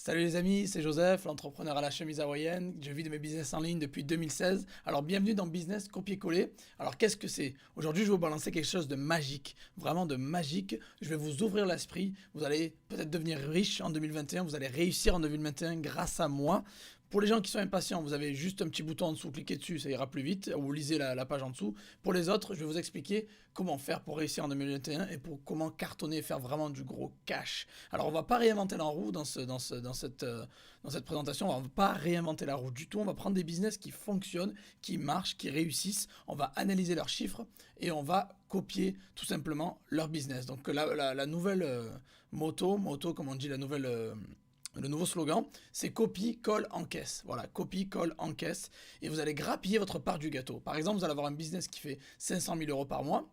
Salut les amis, c'est Joseph, l'entrepreneur à la chemise hawaïenne. Je vis de mes business en ligne depuis 2016. Alors bienvenue dans Business Copier-Coller. Alors qu'est-ce que c'est? Aujourd'hui, je vais vous balancer quelque chose de magique, vraiment de magique. Je vais vous ouvrir l'esprit. Vous allez peut-être devenir riche en 2021. Vous allez réussir en 2021 grâce à moi. Pour les gens qui sont impatients, vous avez juste un petit bouton en dessous, cliquez dessus, ça ira plus vite, ou lisez la page en dessous. Pour les autres, je vais vous expliquer comment faire pour réussir en 2021 et pour comment cartonner et faire vraiment du gros cash. Alors on va pas réinventer la roue dans cette présentation, on va pas réinventer la roue du tout, on va prendre des business qui fonctionnent, qui marchent, qui réussissent, on va analyser leurs chiffres et on va copier tout simplement leur business. Donc la nouvelle moto comme on dit, le nouveau slogan, c'est copie, colle, encaisse. Voilà, copie, colle, encaisse. Et vous allez grappiller votre part du gâteau. Par exemple, vous allez avoir un business qui fait 500 000 euros par mois.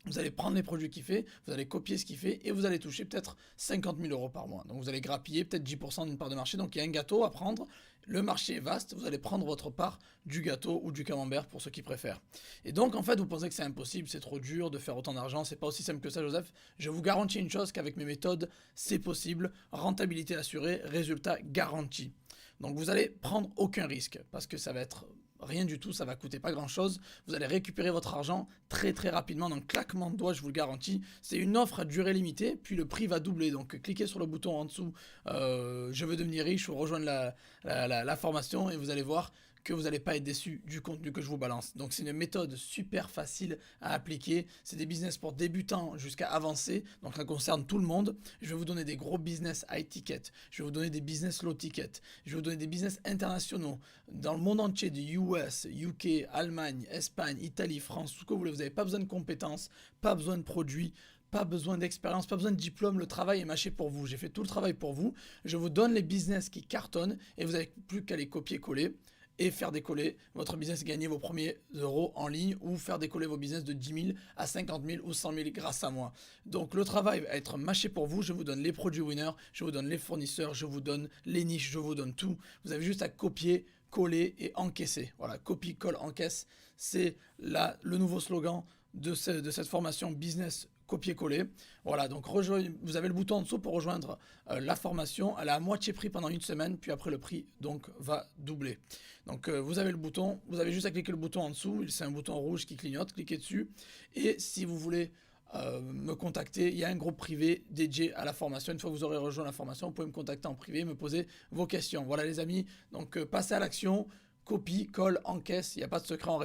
Vous allez prendre les produits qu'il fait, vous allez copier ce qu'il fait et vous allez toucher peut-être 50 000 euros par mois. Donc vous allez grappiller peut-être 10% d'une part de marché. Donc il y a un gâteau à prendre. Le marché est vaste. Vous allez prendre votre part du gâteau ou du camembert pour ceux qui préfèrent. Et donc en fait, vous pensez que c'est impossible, c'est trop dur de faire autant d'argent. C'est pas aussi simple que ça, Joseph. Je vous garantis une chose, qu'avec mes méthodes, c'est possible. Rentabilité assurée, résultat garanti. Donc vous allez prendre aucun risque parce que ça va être rien du tout, ça va coûter pas grand chose. Vous allez récupérer votre argent très très rapidement, donc claquement de doigts, je vous le garantis. C'est une offre à durée limitée, puis le prix va doubler. Donc cliquez sur le bouton en dessous, je veux devenir riche ou rejoindre la formation et vous allez voir que vous n'allez pas être déçu du contenu que je vous balance. Donc c'est une méthode super facile à appliquer. C'est des business pour débutants jusqu'à avancés. Donc ça concerne tout le monde. Je vais vous donner des gros business high ticket. Je vais vous donner des business low ticket. Je vais vous donner des business internationaux dans le monde entier, du US, UK, Allemagne, Espagne, Italie, France, tout ce que vous voulez. Vous n'avez pas besoin de compétences, pas besoin de produits, pas besoin d'expérience, pas besoin de diplôme, le travail est mâché pour vous. J'ai fait tout le travail pour vous. Je vous donne les business qui cartonnent et vous n'avez plus qu'à les copier-coller et faire décoller votre business, gagner vos premiers euros en ligne ou faire décoller vos business de 10 000 à 50 000 ou 100 000 grâce à moi. Donc le travail va être mâché pour vous, je vous donne les produits winners, je vous donne les fournisseurs, je vous donne les niches, je vous donne tout. Vous avez juste à copier, coller et encaisser. Voilà, copie, colle, encaisse, c'est le nouveau slogan de cette formation business copier-coller. Voilà, donc vous avez le bouton en dessous pour rejoindre la formation. Elle est à moitié prix pendant une semaine, puis après le prix donc va doubler. Donc vous avez le bouton, vous avez juste à cliquer le bouton en dessous, c'est un bouton rouge qui clignote, cliquez dessus. Et si vous voulez me contacter, il y a un groupe privé dédié à la formation. Une fois que vous aurez rejoint la formation, vous pouvez me contacter en privé, me poser vos questions. Voilà les amis, donc passez à l'action. Copie, colle, encaisse, il n'y a pas de secret, on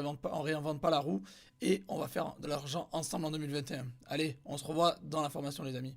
réinvente pas la roue et on va faire de l'argent ensemble en 2021. Allez, on se revoit dans la formation les amis.